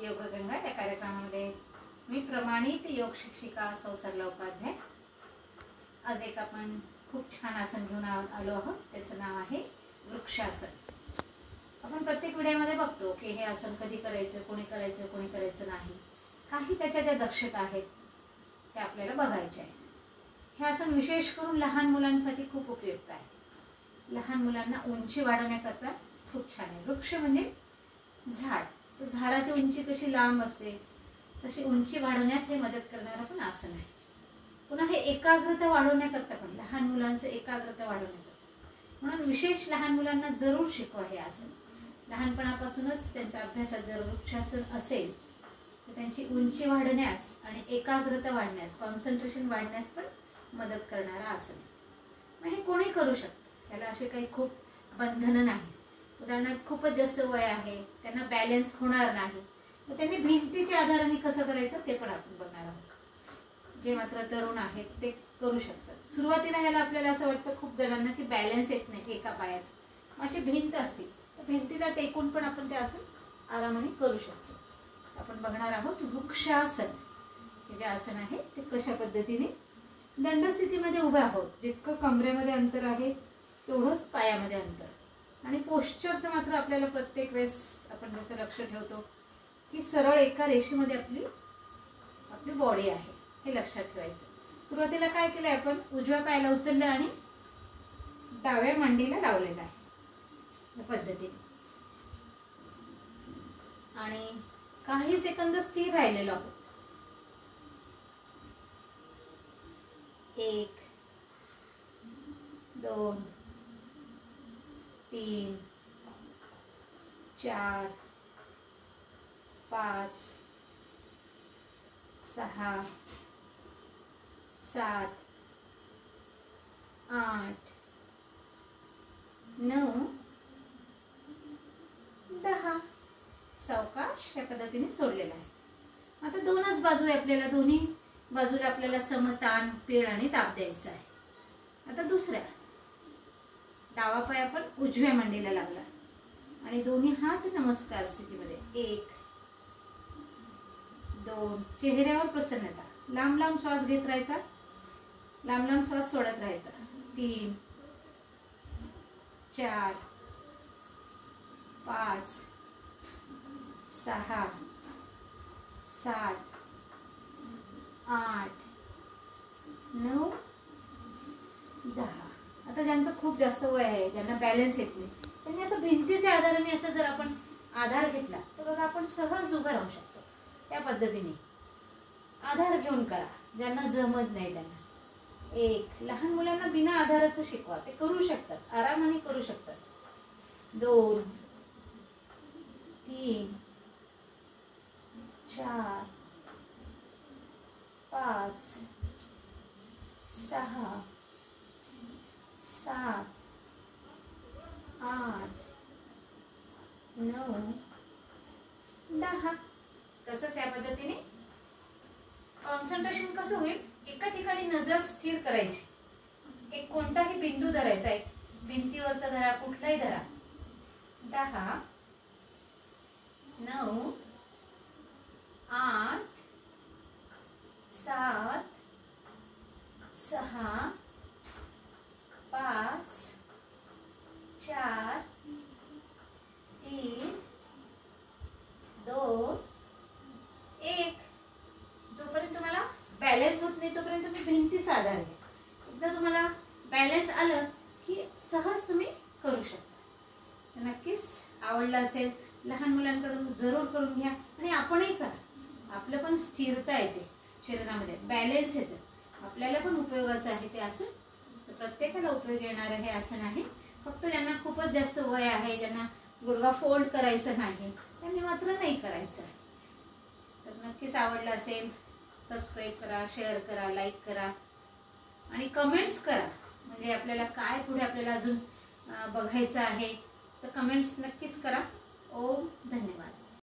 योगगंगा या कार्यक्रमामध्ये मी प्रमाणित योग शिक्षिका सौ सरला उपाध्याय। आज एक आपण खूप छान आसन घेऊन आलो आहोत, त्याचं नाव आहे वृक्षासन। आपण प्रत्येक व्हिडिओमध्ये बघतो की हे आसन कधी करायचं, कोणी करायचं नाही। काही त्याच्या ज्या दक्षता आहेत त्या आपल्याला बघायच्या आहे। हे आसन विशेष करून लहान मुलांसाठी खूप उपयुक्त आहे। लहान मुलांना उंची वाढवण्याकरता खूप छान आहे। वृक्ष म्हणजे झाड, तर झाडाची उंची कशी लांब असते तशी उंची वाढवण्यास हे मदत करणारं पण आसन आहे। पुन्हा हे एकाग्रता वाढवण्याकरता पण, लहान मुलांचं एकाग्रता वाढवण्याकरता म्हणून विशेष लहान मुलांना जरूर शिकवा हे आसन। लहानपणापासूनच त्यांच्या अभ्यासात जर वृक्षासन असेल तर त्यांची उंची वाढण्यास आणि एकाग्रता वाढण्यास, कॉन्सन्ट्रेशन वाढण्यास पण मदत करणारं आसन आहे। मग हे कोणी करू शकतं, त्याला असे काही खूप बंधनं नाही। उदाहरणार्थ खूपच जास्त वय आहे, त्यांना बॅलन्स होणार नाही, तर त्यांनी भिंतीच्या आधाराने कसं करायचं ते पण आपण बघणार आहोत। जे मात्र तरुण आहेत ते करू शकतात। सुरुवातीला ह्याला आपल्याला असं वाटतं खूप जणांना की बॅलन्स येत नाही एका पायाचं, अशी भिंत असते तर भिंतीला टेकून पण आपण ते आसन आरामाने करू शकतो। आपण बघणार आहोत वृक्षासन। हे जे आसन आहे ते कशा पद्धतीने दंडस्थितीमध्ये उभे आहोत, जितकं कमरेमध्ये अंतर आहे तेवढंच पायामध्ये अंतर। आणि पोश्चरचं मात्र आपल्याला प्रत्येक वेळेस आपण जसं लक्ष ठेवतो की सरळ एका रेषेमध्ये आपली बॉडी आहे, हे लक्षात ठेवायचं। सुरुवातीला काय केलंय आपण, उजव्या पायाला उचललं आणि डाव्या मांडीला लावलेलं आहे या पद्धतीने, आणि काही सेकंद स्थिर राहिलेलो आहोत। 1 2 3 4 5 6 7 8 9 10 सावकाश या पद्धतीने सोडलेला आहे। आता दोनच बाजू आहे आपल्याला, दोन्ही बाजूला आपल्याला समताण, पीळ आणि ताप द्यायचा आहे। आता दुसऱ्या डावा पाय आपण उजव्या मांडीला लावला आणि दोन्ही हात नमस्कार स्थितीमध्ये। 1 2 चेहऱ्यावर प्रसन्नता, लांब लांब श्वास घेत राहायचा, लांब लांब श्वास सोडत राहायचा। 3 4 5 6 7 8 9 10। आता ज्यांचं खूप जास्त वय आहे, ज्यांना बॅलन्स येत नाही, त्यांनी असं भिंतीच्या आधाराने असं जर आपण आधार घेतला तर बघा आपण सहज उभं राहू शकतो। त्या पद्धतीने आधार घेऊन करा, ज्यांना जमत नाही त्यांना। 1 लहान मुलांना बिना आधाराचं शिकवा, ते करू शकतात, आरामाने करू शकतात। 2 3 4 5 6 7 8 9 10। तसंच या पद्धतीने कॉन्सन्ट्रेशन कसं होईल, एका ठिकाणी नजर स्थिर करायची, एक कोणताही बिंदू धरायचा आहे, भिंतीवरचा धरा, कुठलाही धरा। 10 9 8 7 6 5 4 3 2 1। जोपर्यंत तुम्हाला बॅलन्स होत नाही तोपर्यंत तुम्ही भिंतीचा आधार घ्या। एकदा तुम्हाला बॅलन्स आलं की सहज तुम्ही करू शकता। नक्कीच आवडलं असेल, लहान मुलांकडून जरूर करून घ्या आणि आपणही करा। आपलं पण स्थिरता येते शरीरामध्ये, बॅलन्स येतं, आपल्याला पण उपयोगाचं आहे ते आसन। तर प्रत्येकाला उपयोग येणारं हे आसन आहे। फक्त ज्यांना खूपच जास्त वय आहे, ज्यांना गुडघा फोल्ड करायचं नाही, त्यांनी मात्र नाही करायचं आहे। तर नक्कीच आवडलं असेल, सबस्क्राईब करा, शेअर करा, लाईक करा आणि कमेंट्स करा। म्हणजे आपल्याला काय पुढे आपल्याला अजून बघायचं आहे तर कमेंट्स नक्कीच करा। ओम धन्यवाद।